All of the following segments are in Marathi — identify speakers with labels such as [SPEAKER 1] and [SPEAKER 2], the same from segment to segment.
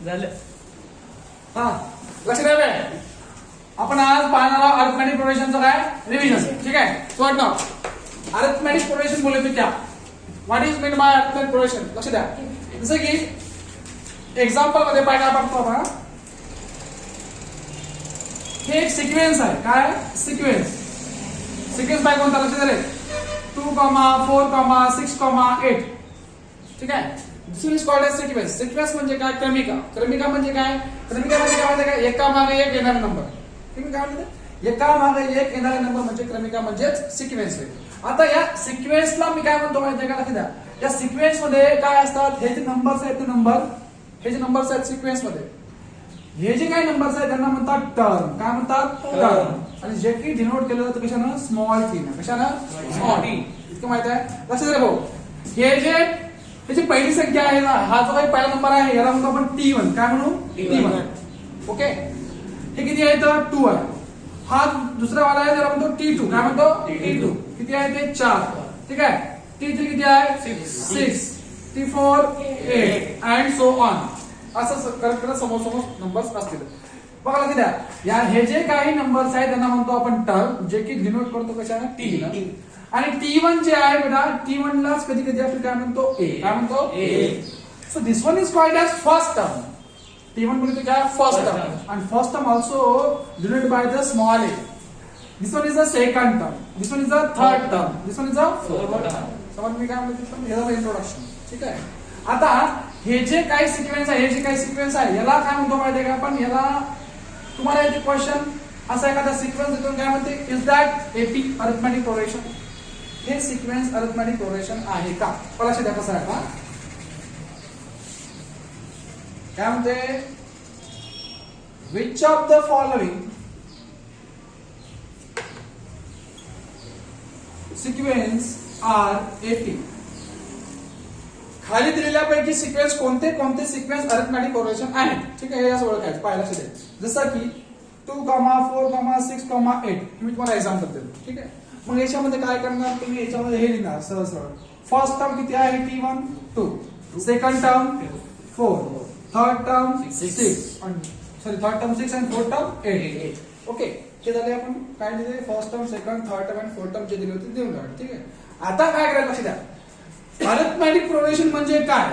[SPEAKER 1] झालं.
[SPEAKER 2] हा लक्ष द्या. आपण आज पाहणार आहोत अरिथमेटिक प्रोग्रेशनचं काय रिव्हिजन. ठीक आहे. So what now arithmetic progression बोले तो क्या, what is mean by arithmetic progression. लक्ष द्या. जसं की एक्झाम्पल मध्ये पाहिजे बघतो आपण. हे एक सिक्वेन्स आहे. काय सिक्वेन्स. सिक्वेन्स बाय कोणता लक्ष द्या रे. 2, 4, 6, 8. ठीक आहे. This is called as sequence. Sequence म्हणजे काय क्रमिका. क्रमिका म्हणजे काय. क्रमिका म्हणजे काय माहिती का, एका मागे एक येणारा नंबर. तुम्ही काय म्हणते, एका मागे एक येणारा नंबर म्हणजे क्रमिका म्हणजेच सिक्वेन्स आहे. आता या सिक्वेन्सला मी काय म्हणतो माहिती का, लक्ष द्या. या सिक्वेन्स मध्ये काय असतात, हे जे नंबर्स आहेत ते नंबर, हे जे नंबर्स आहेत सिक्वेन्स मध्ये, हे जे काही नंबर्स आहेत त्यांना म्हणतात टर्म. काय म्हणतात, टर्म. आणि जे की डिनोट केलं जातं कशानं, स्मॉल टी ना. कशानं, स्मॉल टी. इतकं माहिती आहे. लक्षात द्या भाऊ. हे जी पहिली संख्या आहे ना, हा जो काही पहिला नंबर आहे याला म्हणतो आपण T1. काय म्हणू, T1. ओके. हे किती आहे तर 2 आहे. हा दुसरा वाला आहे त्याला म्हणतो T2. काय म्हणतो, T2. किती आहे ते 4. ठीक आहे. T3 किती आहे 6. T4 8 and so on. असं करत करत समोर समोर नंबर्स असतील. बघा लक्ष द्या. या हे जे काही नंबर्स आहेत त्यांना म्हणतो आपण टर्म, जे की डिनोट करतो कशाने, T. आणि T1 जे आहे बेटा, T1 लाच कधी कधी आपण काय म्हणतो, A. काय म्हणतो, A. So this one is called as first term. T1 म्हणजे काय, फर्स्ट टर्म. आणि first term also denoted by the small a. This one is the second term. This one is the third term. This one is the fourth term. समज मी काय म्हणतो, हे इंट्रोडक्शन. ठीक आहे. आता हे जे काही सिक्वेन्स आहे, हे जे काही सिक्वेन्स आहे याला काय म्हणतो माहिती आहे का आपण, याला तुम्हाला येते क्वेश्चन असा एखादा सिक्वेन्स देतो, काय म्हणते, is that AP arithmetic progression. हे सिक्वेन्स अरिथमेटिक प्रोग्रेशन आहे का. लक्षात द्या कसं आहे का. काय म्हणते, which of the following sequence are AP. खाली दिलेल्यापैकी सिक्वेन्स कोणते कोणते सिक्वेन्स अरिथमेटिक प्रोग्रेशन आहेत. ठीक आहे. हे असं ओळखायचं पाहायला शिकेल. जसं की 2, 4, 6, 8. मी तुम्हाला एक्झाम्पल देतो. ठीक आहे. मग याच्यामध्ये काय करणार तुम्ही, याच्यामध्ये हे लिहिणार सरळ सरळ. फर्स्ट टर्म किती आहे T1 2. Second term 4. Third term 6. Sorry third term 6 आणि फोर्थ टर्म 8. ओके. हे झाले आपण काय लिहिले, first term, second, third term आणि फोर्थ टर्म जे दिले होते देऊन टाका. ठीक आहे. आता काय करायला लक्ष द्या. अरिथमेटिक प्रोग्रेशन म्हणजे काय.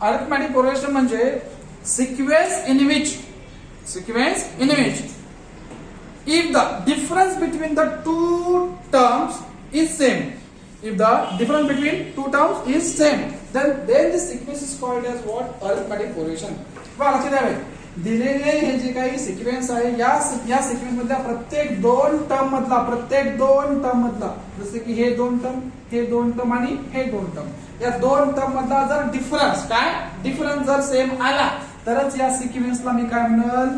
[SPEAKER 2] अरिथमेटिक प्रोग्रेशन म्हणजे sequence in which if the difference between the two terms is same, if the difference between two terms is same, then the sequence is called as what, arithmetic progression. बघा लक्ष द्यावे. दिलेले हे जे काही सिक्वेन्स आहे या सिक्वेन्स मधल्या प्रत्येक दोन टर्म मधला जसे की हे दोन टर्म आणि हे दोन टर्म, या दोन टर्म मधला जर डिफरन्स जर सेम आला तरच या सिक्वेन्सला मी काय म्हणल,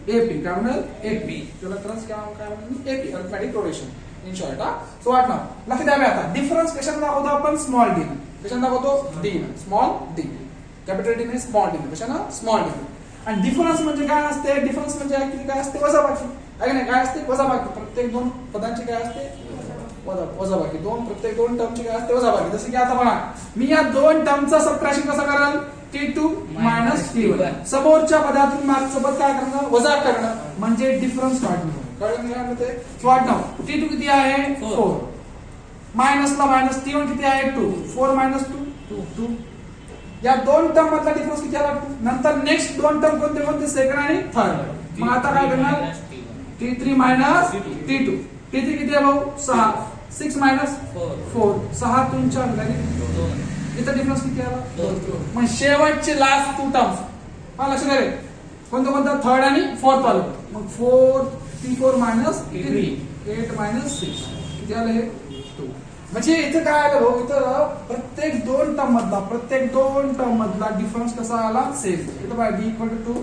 [SPEAKER 2] एपी. काय म्हणल, एपी. त्याला तरच काय म्हणल, AP arithmetic progression in short. So what now लक्ष द्यावे. आता डिफरन्स कशाने दाखवतो आपण, स्मॉल डी. कशाने दाखवतो, D. Small D. Capital D ने स्मॉल डी. कशाने, स्मॉल डी. आणि डिफरन्स म्हणजे काय असते, डिफरन्स म्हणजे ऍक्च्युअली काय असते, वजाबाकी. आहे नाही, काय असते, वजाबाकी. प्रत्येक दोन पदांची काय असते, वजाबाकी. प्रत्येक दोन टर्मची काय असते, वजाबाकी. जसं की आता बघा, मी या दोन टर्मचा सबट्रॅक्शन कसं कराल, T2 मायनस T1. समोरच्या पदातून मागचं पद काय करणं, वजा करणं, म्हणजे डिफरन्स काढणं. कळलं काय म्हणते. वाट नाव T2 किती आहे 4. मायनसला मायनस, T1 किती आहे 2. 4 मायनस 2. या दोन टर्म मधला डिफरन्स किती आला 2. नंतर नेक्स्ट दोन टर्म कोणते, सेकंड आणि थर्ड. मग आता काय करणार, T3 मायनस T2. T3 किती आहे भाऊ 6. 6 मायनस 4. 6 3 4 इथं डिफरन्स किती आला 2. मग शेवटचे लास्ट टू टर्म्स लक्ष द्या रे, कोणतं थर्ड आणि फोर्थ आलं. मग 4 मायनस 3. 8 मायनस 6 किती आलं हे 2. म्हणजे इथं काय आलं भाऊ, इथं प्रत्येक दोन टर्म मधला डिफरन्स कसा आला, सेम. इथं बाय D इक्वल टू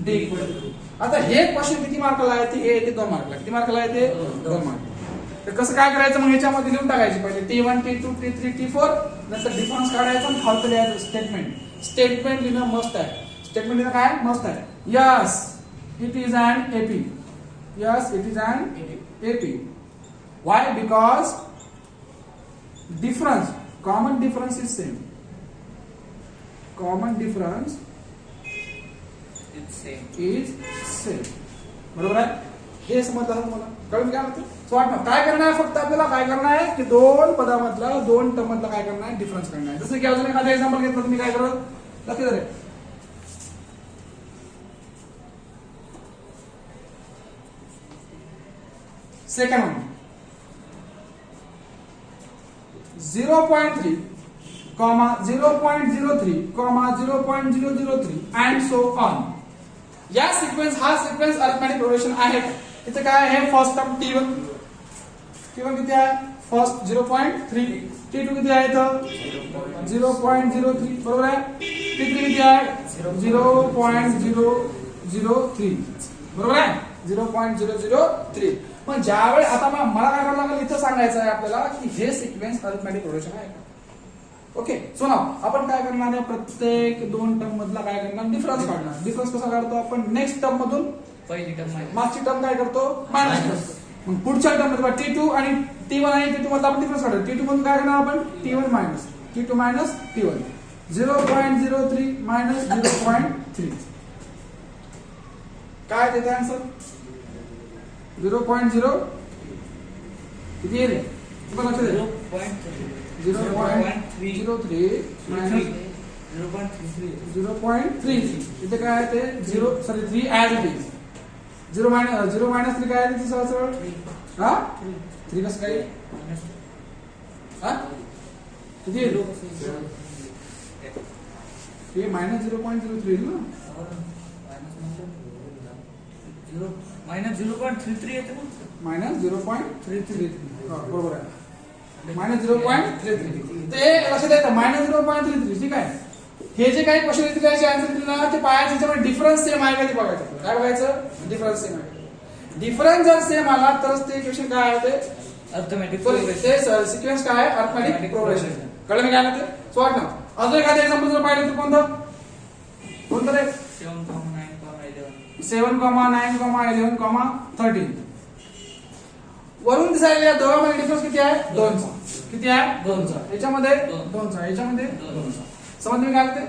[SPEAKER 2] 2. आता हे क्वेश्चन किती मार्काला आहे, ते हे 2 मार्कला. किती मार्काला आहे ते 2 मार्क. तर कसं काय करायचं, मग ह्याच्यामध्ये लिहून टाकायचे पहिले T1 T2 T3 T4. नंतर डिफरन्स काढायचा आणि खालचं लिहायचं स्टेटमेंट लिहिणं मस्त आहे. स्टेटमेंट लिहिणं काय मस्त आहे. Yes it is an AP. Why, because difference, common difference is same. Is same. बरोबर आहे. हे समजलं असेल मला. कळून घ्या म्हणतो. सो वाटतं काय करणार आहे, फक्त आपल्याला काय करणार आहे की दोन पदामधला दोन टर्म मधला काय करणार आहे, डिफरन्स करणार आहे. जसं की अजून एखादा एक्झाम्पल घेतलं तुम्ही काय करत लक्ष द्या. Second one 0.3 0.03 0.003 and so on. या सिक्वेन्स हा सिक्वेन्स अरिथमेटिक प्रोग्रेशन आहे. इथे काय आहे, फर्स्ट टर्म T1 किती आहे, फर्स्ट 0.3, T2 किती आहे इथं 0.03, बरोबर आहे. T3 किती आहे 0.003, बरोबर आहे 0.003. पण ज्यावेळी आता मला काय करावं लागेल, इथं सांगायचं आहे आपल्याला की हे सिक्वेन्स अरिथमेटिक प्रोग्रेशन आहे का. ओके. सो नाव आपण काय करणार आहे, प्रत्येक दोन टर्म मधला काय करणार, डिफरन्स काढणार. डिफरन्स कसा काढतो आपण, नेक्स्ट टर्म मधून
[SPEAKER 1] पहिली टर्म
[SPEAKER 2] मागची टर्म काय करतो, मायनस करतो. मग पुढच्या टर्म मध्ये T2 आणि T1 आणि T2 मधला आपण डिफरन्स काढतो. T2 मधून काय करणार आपण, T1 minus T2 minus T1 0.03 minus 0.3. काय देते आन्सर 0.0 किती येईल तुम्हाला लक्षात येईल 0.03 मायनस 0.33. इथे काय आहे ते 3 ऍड इट इज 0 मायनस 3 काय आहे ते सरळ हा 3 कसं काय हा किती येईल हे मायनस 0.03 येईल ना,
[SPEAKER 1] मायनस 0.33 येते ना,
[SPEAKER 2] मायनस 0.33 बरोबर आहे. मायनस 0.33 ते लक्षात येतं मायनस 0.33. ठीक आहे. हे जे काही क्वेश्चन येते त्याचे आन्सर दिले ना, ते पाहायचं त्याच्यामध्ये डिफरन्स सेम आहे का ते बघायचं. काय बघायचं, डिफरन्स सेम आहे. डिफरन्स जर सेम आला तरच ते इक्वेशन काय आहे ते
[SPEAKER 1] अर्थमॅटिक
[SPEAKER 2] ते सिक्वेन्स काय आहे, अर्थमॅटिक प्रोग्रेशन. कळलं मी काय म्हणते. सो वाट ना अजून एखादं एक्झाम्पल जर पाहिलं तर कोणतं रे 7,9,11,13 वरून दिसायला दोघांमध्ये डिफरन्स किती आहे, 2चा. किती आहे, 2चा. याच्यामध्ये 2चा, याच्यामध्ये 2चा. समजले मी काय म्हणते,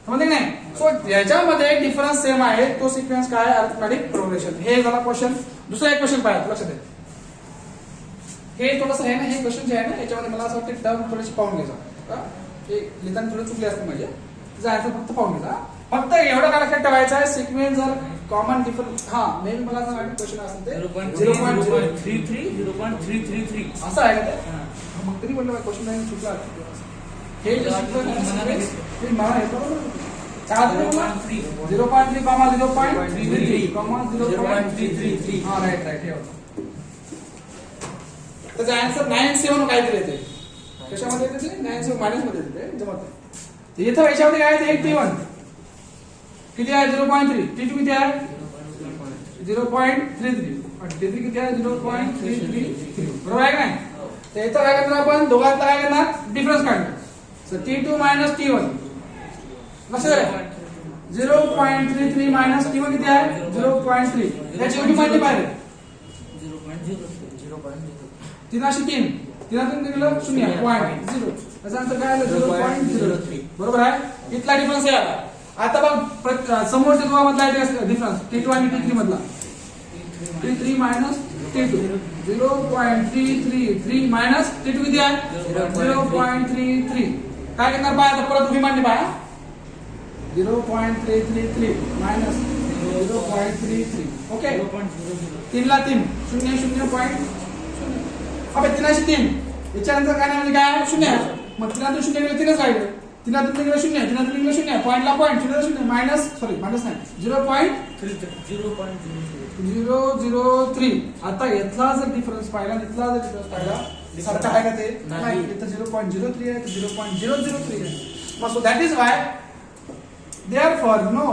[SPEAKER 2] समजले नाही. सो याच्यामध्ये डिफरन्स सेम आहे, तो सिक्वेन्स काय आहे, अरिथमेटिक प्रोग्रेशन. हे झाला क्वेश्चन. दुसरा एक क्वेश्चन पाहिजे लक्षात आहे. हे थोडंसं आहे ना, हे क्वेश्चन जे आहे ना याच्यामध्ये मला असं वाटतं टर्म थोडीशी पाहून घ्यायचा. हे लिहिताना थोडं चुकले असते म्हणजे त्याचा आन्सर फक्त पाहून घ्यायचा. फक्त एवढं काय लक्षात ठेवायचं आहे, सिक्वेन्स जर कॉमन डिफरन्स हा मे बी मला असं क्वेश्चन असेल ते
[SPEAKER 1] 0.33 0.333
[SPEAKER 2] असं आहे का ते. मग तरी म्हटलं क्वेश्चन नाही चुकला. हे जे सिक्वेन्स ते मला येतो 0.3 0.33 0.333 हा राईट हे होतं. त्याचा आन्सर 9-7 काहीतरी येते. कशामध्ये येते ते 9-7 मायनस मध्ये येते जमत. इथं याच्यामध्ये काय आहे, T1 किती आहे 0.3, T2 किती आहे 0.33 आणि T3 किती आहे 0.333. बरोबर आहे का नाही. तर इथं काय करणार आपण, दोघांचा काय करणार, डिफरन्स काढणार. सो T2 मायनस T1 लक्षात आहे 0.33 मायनस T1 किती आहे 0.3. याची एवढी माहिती पाहिजे 303 दिलं 0.0. त्याचा आन्सर काय आलं 0.03. बरोबर आहे. इथला डिफरन्स आहे. आता बघ समोरच्या दोघांमधला डिफरन्स T2 आणि T3 मधला T3 minus T2 0.333 minus T2 किती आहे 0.33. काय करणार पाय आता परत उभी मांडली पाय 0.333 मायनस 0.33. ओके 3 ला 3 0.0. अबे 303 याच्यानंतर काय नाही म्हणजे काय 0. मग 3 0 गेलं 3च राहिलं. 3 गेलं 0 3 गेलं 0 पॉईंटला पॉईंट 0 मायनस सॉरी मायनस नाही 0.003. आता इथला जर डिफरन्स पाहिला इथला जर डिफरन्स पाहिला सारखा आहे का ते नाही. इथं 0.03 आहे 0.003 आहे. मग so that is why therefore no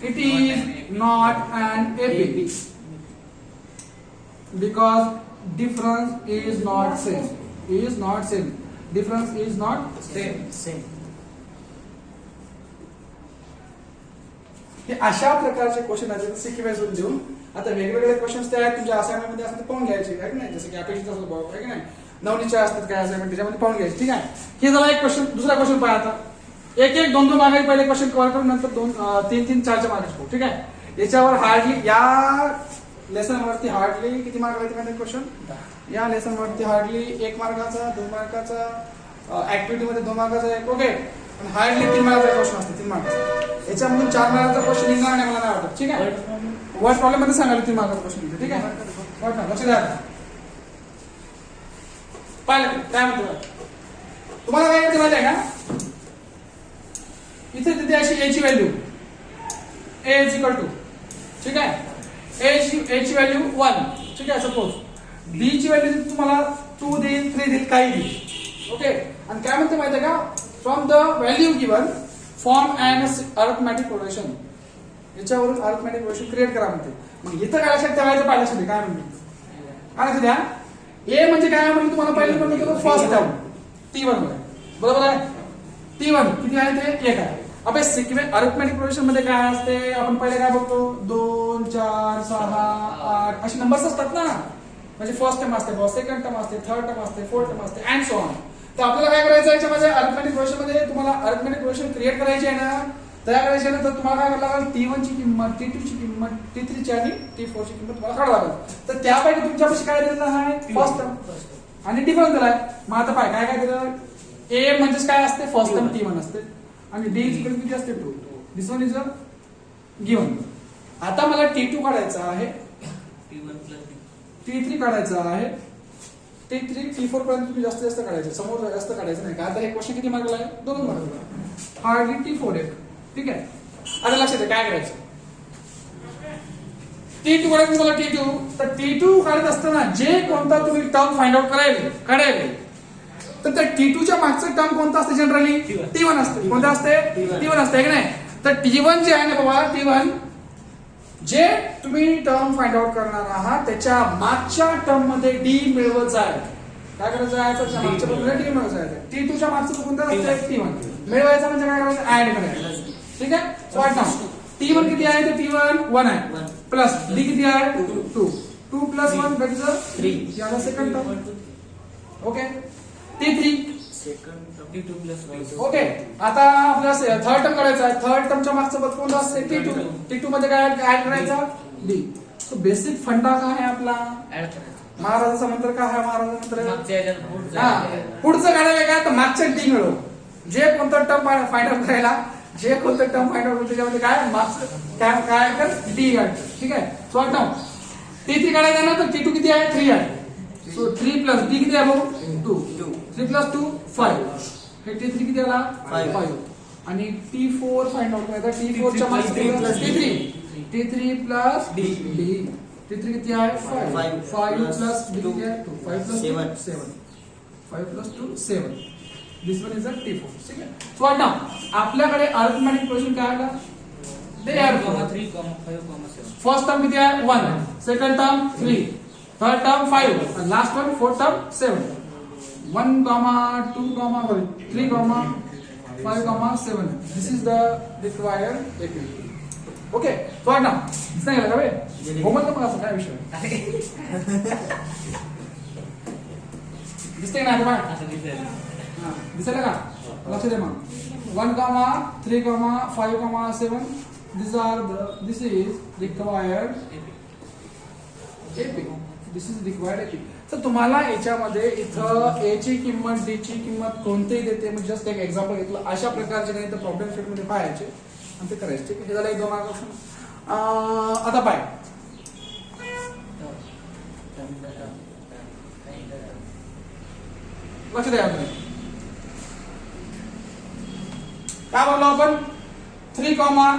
[SPEAKER 2] it is not an AP because difference is not same. Difference is not same. हे अशा प्रकारचे क्वेश्चन आहेत सिक्वेन्स देऊन. आता वेगवेगळे क्वेश्चन्स ते आहेत तुमच्या असाइनमेंट मध्ये असतात पाहून घ्यायचे आहे की नाही. जसं की अपेक्षित असं भाव आहे की नाही. नवनीच्या असतात काय असाइनमेंट त्याच्यामध्ये पाहून घ्यायचे. ठीक आहे. हे झाला एक क्वेश्चन. दुसरा क्वेश्चन पहा आता एक एक दोन दोन मार्गाने पहिले क्वेश्चन कव्हर करून नंतर दोन तीन तीन चारच्या मार्गाचे करू. ठीक आहे. याच्यावर हार्डली या लेसन वरती हार्डली किती मार्क राहते क्वेश्चन? या लेसन वरती हार्डली 1 मार्काचा 2 मार्काचा ऍक्टिव्हिटी मध्ये 2 मार्काचा एक. ओके. पण हार्डली 3 मार्काचा क्वेश्चन असते 3 मार्काचा. याच्यामधून 4 मार्काचा क्वेश्चन निघणार नाही मला नाही वाटत. ठीक आहे. वर्ड प्रॉब्लेम मध्ये सांगायला 3 मार्काचा क्वेश्चन. ठीक आहे. लक्ष द्या. पाहिलं काय म्हणतो तुम्हाला काय माहिती माहिती आहे का? इथे तिथे अशी a ची value a is equal to. ठीक आहे. a ची व्हॅल्यू 1. ठीक आहे. सपोज b ची व्हॅल्यू तुम्हाला 2 देईल 3 देईल काही देईल. ओके. आणि काय म्हणते माहिती आहे का? From the value given form and arithmetic progression. याच्यावरून अरिथमॅटिक प्रोग्रेशन क्रिएट करा म्हणते. मग इथं काय लक्षात ठेवायचं पाहिल्यासाठी काय म्हणते काय द्या ए म्हणजे काय म्हणजे तुम्हाला पहिलं म्हणलं होतं फर्स्ट टर्म T1 मध्ये. बरोबर आहे. T1 किती आहे ते 1 आहे. अबे सिक्वेन्स अरिथमॅटिक प्रोग्रेशन मध्ये काय असते आपण पहिले काय बघतो 2 4 6 8 असे नंबर्स असतात ना. म्हणजे फर्स्ट टर्म असते सेकंड टर्म असते थर्ड टर्म असते फोर्थ टर्म असते अँड सो ऑन. तर आपल्याला काय करायचं याच्यामध्ये अरिथमॅटिक प्रोग्रेशन मध्ये तुम्हाला अरिथमॅटिक प्रोग्रेशन क्रिएट करायची आहे ना. तयार करायची आहे ना तर तुम्हाला काय करावं लागेल T1 ची किंमत T2 ची किंमत T3 ची आणि T4 ची किंमत तुम्हाला काढावं लागेल. तर त्यापैकी तुमच्यापाशी काय दिलेलं आहे फर्स्ट टर्म आणि डिफरन्स दिलाय. मग आता पाय काय काय दिलं A म्हणजे काय असते फर्स्ट टर्म T1 असते आणि D ची किंमत किती असते 2. दिस वन इज अ गिवन. आता मला T2 काढायचा आहे T3 काढायचा आहे T3 T4 पर्यंत तुम्ही जास्तीत जास्त काढायचं समोर जास्त काढायचं नाही का. आता हे क्वेश्चन किती मार्काला आहे 2 मार्काला हार्डली T4 आहे. ठीक आहे. आता लक्षात आहे काय करायचं T2 काढायचं मला T2 तर T2 काढत असताना जे कोणता तुम्ही टर्म फाइंड आउट काढायला तर त्या T2 च्या मागचं टर्म कोणतं असते जनरली T1 असते. कोणतं असते T1 असते की नाही. तर T1 जे आहे ना बाबा T1 जे तुम्ही टर्म फाइंड आउट करणार आहात त्याच्या मागच्या टर्म मध्ये D मिळवत जाय. काय करायचं आहे त्याच्या मागच्या टर्म मध्ये D मिळवत जायचं. T2 च्या मागचं कोणतं असते T1 मिळवायचं म्हणजे काय करायचं ऍड करायचं. ठीक आहे. सो वाट नाव T1 किती आहे तर T1 1 आहे प्लस D किती आहे 2 2 प्लस 1 दॅट इज 3 याला second term. Okay. T3
[SPEAKER 1] T2 plus
[SPEAKER 2] okay. आता आपल्याला थर्ड टर्म करायचा आहे. थर्ड टर्मच्या मागचं पद कोणतं असते T2. T2 मध्ये काय ऍड करायचा D. सो बेसिक फंडा काय आहे आपला
[SPEAKER 1] ऍड करायचं.
[SPEAKER 2] महाराजाचा मंत्र काय आहे महाराजाचा मंत्र
[SPEAKER 1] मागच्या ह्याच्यात पुढचं
[SPEAKER 2] पुढचं काढायला काय तर मागचं D मिळव. जे कोणतं टर्म फाइंड आउट करायला जे कोणतं टर्म फाइंड आउट त्याच्यामध्ये काय मागचं काय कर D ऍड. ठीक आहे. सो आता T3 काढायचा ना तर T2 किती आहे 3 आहे. सो 3 प्लस D किती आहे भाऊ 2 3 प्लस 2 5. हे T3 किती आला 5 आणि T4 फाइंड आउट करायचा. T4 च्या मागचं T3 प्लस D T3 किती आहे 5 प्लस D किती आहे 2 5 plus 7 5 plus 2 7. This one is a T4. ठीक आहे. सो आता आपल्याकडे अरिथमॅटिक प्रोग्रेशन काय आला ते आर
[SPEAKER 1] 3, 5, 7.
[SPEAKER 2] फर्स्ट टर्म किती आहे 1 second term 3 third term 5 and last one fourth term 7. 1, 2, 3, 5, 7. This is the required equation. Okay. So now दिसतंय का बे होमवर्क मग असं काय विषय दिसतंय ना आता
[SPEAKER 1] असं दिसेल.
[SPEAKER 2] दिसेल का लक्ष दे मग 1, 3, 5, 7. This is required AP. This is required AP. तर तुम्हाला याच्यामध्ये इथं A ची किंमत D ची किंमत कोणतेही देते म्हणजे जस्ट एक एक्झाम्पल घेतलं अशा प्रकारचे नाही तर प्रॉब्लेम फिट मध्ये पाहायचे आणि ते करायचे. ठीक आहे. हे झालं 1-2 मार्क क्वेश्चन. आता पाय लक्ष द्या आपण काय बोललो आपण 3,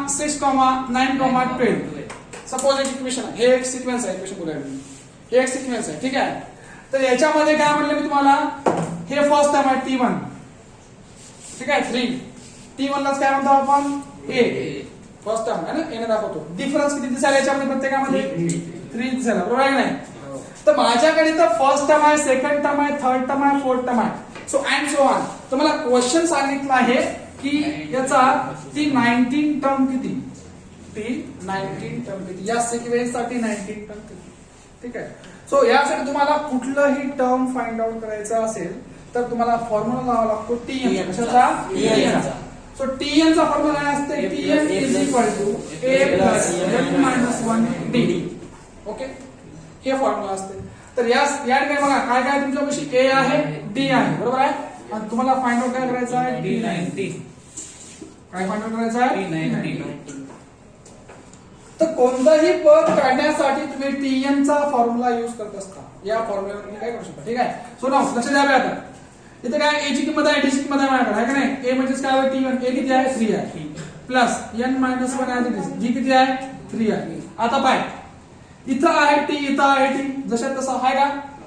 [SPEAKER 2] 6, 9, 12. सपोज एक इक्वेशन हे एक सिक्वेन्स आहे इक्वेशन बोलायला हे एक सिक्वेन्स आहे. ठीक आहे. तर याच्यामध्ये काय म्हणलं मी तुम्हाला हे फर्स्ट टर्म आहे T1. ठीक आहे 3 T1 लाच काय म्हणतो आपण A फर्स्ट टर्म आहे ना एने दाखवतो. डिफरन्स किती दिसायला याच्यामध्ये प्रत्येकामध्ये 3 दिसायला बरोबर आहे नाही. तर माझ्याकडे तर फर्स्ट टर्म आहे सेकंड टर्म आहे थर्ड टर्म आहे फोर्थ टर्म आहे सो अँड सो ऑन. तर मला क्वेश्चन सांगितलं आहे की याचा ती 19 टर्म किती ती 19 टर्म किती या सिक्वेन्स साठी 19 टर्म किती. ठीक आहे. सो यासाठी तुम्हाला कुठलंही टर्म फाइंड आउट करायचं असेल तर तुम्हाला फॉर्म्युला लावावा लागतो TM. कशाचा सो टीएन चा फॉर्म्युला काय असते TN is equal to A plus N minus 1 D. Okay, हे फॉर्म्युला असते. तर या ठिकाणी बघा काय काय तुमच्यापाशी ए आहे डी आहे बरोबर आहे. आणि तुम्हाला फाइंड आउट काय करायचं आहे
[SPEAKER 1] T90.
[SPEAKER 2] काय फाइंड आउट करायचं आहे
[SPEAKER 1] T90.
[SPEAKER 2] तर कोणताही पद काढण्यासाठी तुम्ही टीएन चा फॉर्म्युला युज करत असता. या फॉर्म्युला तुम्ही काय करू शकता. ठीक आहे. सो नाव लक्ष द्यावे. आता इथे काय ए ची किंमत आहे डी ची किंमत आहे माझ्याकडे आहे का नाही. ए म्हणजेच काय आहे टी1 ए किती आहे 3 आहे प्लस एन मायनस 1 आहे डी किती आहे 3 आहे. आता पाय इथं आहे टी इथं आहे टी जशा तसं आहे का.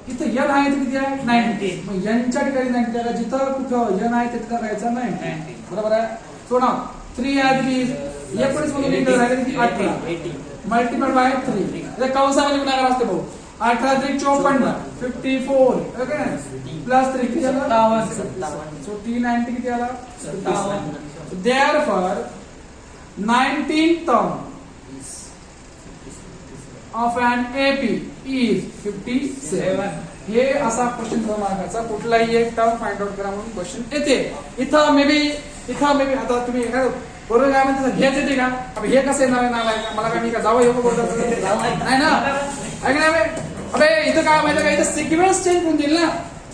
[SPEAKER 2] इथं एन आहे किती आहे 90. मग एनच्या ठिकाणी 90 टाका. जिथं कुठं एन आहे तिथं करायचं 90 बरोबर आहे. सो नाव 3 आहे ती एकोणीस मधून इकडे राहिले किती 18 मल्टिप्लाइड बाय 3 म्हणजे कंसामध्ये गुणाकार असते भाऊ. 18 3 54 54 ओके प्लस 3 किती आला 57. सो T90 किती आला 57. Therefore 19 term of an AP is 57. हे असा क्वेश्चन मार्काचा कुठलाही एक टर्म फाइंड आउट करा म्हणून क्वेश्चन येते. इथं मे बी आता तुम्ही एखादं बरोबर काय म्हणतात हेच येते का. हे कसं येणार आहे नाव आहे का मला काय मी का जावं येऊ बोलतात नाही ना ऐक ना अबे इथं काय माहिती का इथं सिक्वेन्स चेंज होऊन देईल ना.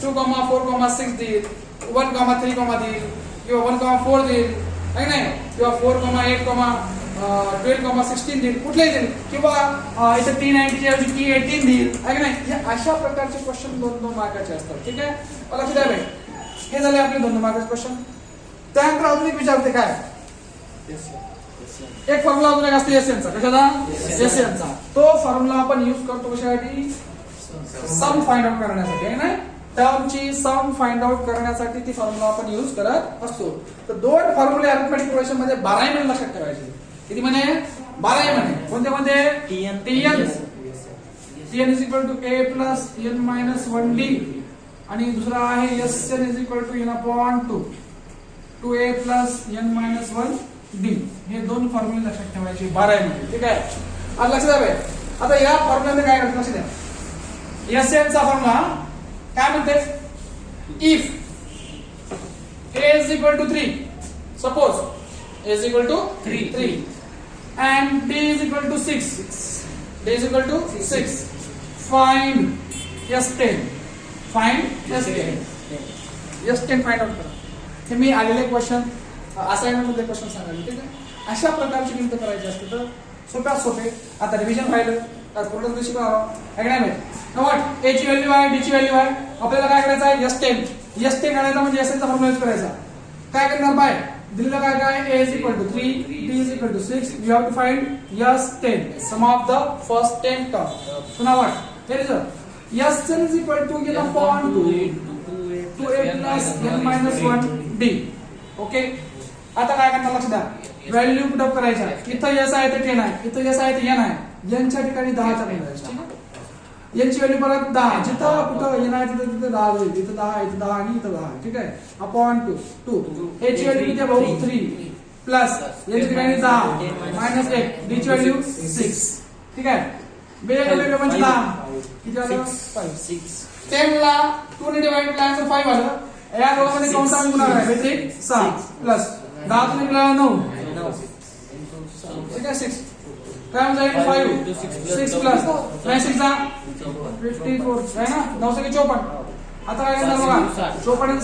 [SPEAKER 2] 2,4,6 देईल 1,3, देईल किंवा 1,4 देईल आहे नाही किंवा 4,8, 12,16 देईल कुठले देईल किंवा इथं T90 च्या ऐवजी T18 देईल आहे नाही. हे अशा प्रकारचे क्वेश्चन 2-2 मार्काचे असतात. ठीक आहे. लक्ष द्या बे. हे झाले आपले 2 मार्काचे क्वेश्चन. त्यानंतर अजून एक विचारते काय एक फॉर्म्युला अजून एक असतो एसएनचा. कशाचा एसएनचा. तो फॉर्म्युला आपण युज करतो कशासाठी सम फाइंड आउट करण्यासाठी आहे ना. टर्मची सम फाइंड आउट करण्यासाठी ती फॉर्म्युला आपण युज करत असतो. तर 2 फॉर्म्युले अरिथमेटिक प्रोग्रेशन मध्ये 12 महिने लक्षात ठेवायचे. किती महिने 12 महिने. कोणते कोणते TN is equal to A plus N minus 1 D आणि दुसरा आहे SN is equal to N upon 2a plus N minus 1 D. हे 2 फॉर्म्युले लक्षात ठेवायचे 12 मध्ये. ठीक आहे. आता लक्षात द्यावे. आता या फॉर्म्युल्यामध्ये काय करतो लक्ष द्या. एसएन चा फॉर्म्युला काय म्हणते if a is equal to 3 suppose a is equal to 3 and d is equal to 6 d is equal to 6 find s10 s10 find out करा. हे मी आलेले क्वेश्चन असाइनमेंट मध्ये क्वेश्चन सांगायचे. ठीक आहे. अशा प्रकारची गणित करायची असते तर सोप्यात सोपे. आता रिव्हिजन राहिलं तर पूर्ण दिवशी वाट ए ची व्हॅल्यू आहे डी ची व्हॅल्यू आहे. आपल्याला काय करायचं आहे S10 काढायचा म्हणजे एसएन चा फॉर्म्युला यूज करायचा. काय करणार बाय दिलेलं काय काय A is equal to 3 D is equal to 6 you have to find S10 sum of the first 10 term. So now what here is S10 is equal to n upon 2a plus n minus 1 D. Okay. आता काय करणार लक्ष द्या. व्हॅल्यू पुट अप करायच्या. इथं s आहे ते 10 आहे इथं s आहे ते n आहे. n च्या ठिकाणी 10 च्या मिळायचं. ठीक आहे. n ची व्हॅल्यू परत 10 जिथं कुठं n आहे तिथं 10 होईल. इथं 10 आहे इथं 10 आणि इथं 10 आहे. ठीक आहे. अपॉन 2 a ची व्हॅल्यू किती आहे भाऊ 3 प्लस n ची ठिकाणी 10 मायनस 1 d ची व्हॅल्यू 6. ठीक आहे. वेगवेगळे म्हणजे 10 किती आलं 5 10 ला 2 ने डिवाइड केल्यानंतर 5 आलं. या दोघांमध्ये कंसामध्ये गुणाकार आहे म्हणजे 6 प्लस 10 ने गुणाकार 9 ठीक आहे 6 काय होऊन जाईल 5 6 प्लस 9 6 चा 54 आहे ना 9 से 54. आता काय करणार बघा 54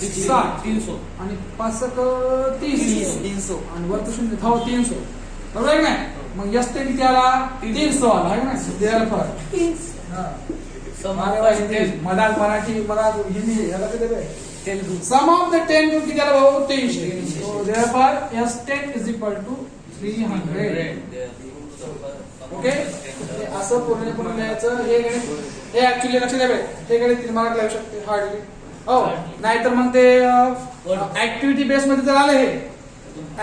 [SPEAKER 2] 6 300 आणि 5 30 आणि वरती 0 थाव 300 बरोबर आहे ना. मग S10 किती आला 300 आला आहे ना. मराठ मराठी मराठ हिंदी याला किती तेलुगू सम ऑफ द 10 किती आला भाऊ 300. So therefore S10 is equal to 300. Okay. असं पूर्ण लिहायचं. हे ऍक्च्युअली लक्ष द्यावे. हे गणित 3 मार्क लागू शकते हार्डली. हो नाहीतर मग ते ऍक्टिव्हिटी बेस मध्ये जर आलं हे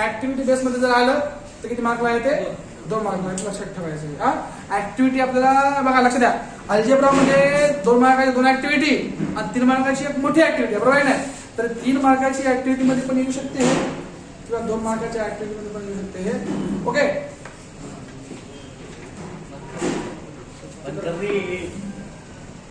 [SPEAKER 2] ऍक्टिव्हिटी बेस मध्ये जर आलं तर किती मार्क लागते 2 मार्क लक्षात ठेवायचं. हा ऍक्टिव्हिटी आपल्याला बघा लक्ष द्या. अल्जेब्रा मध्ये 2 मार्काची 2 ऍक्टिव्हिटी आणि 3 मार्काची एक मोठी ऍक्टिव्हिटी बरोबर आहे ना. तर 3 मार्काची ऍक्टिव्हिटी मध्ये पण येऊ शकते किंवा 2 मार्काच्या ऍक्टिव्हिटी मध्ये पण येऊ शकते हे. ओके.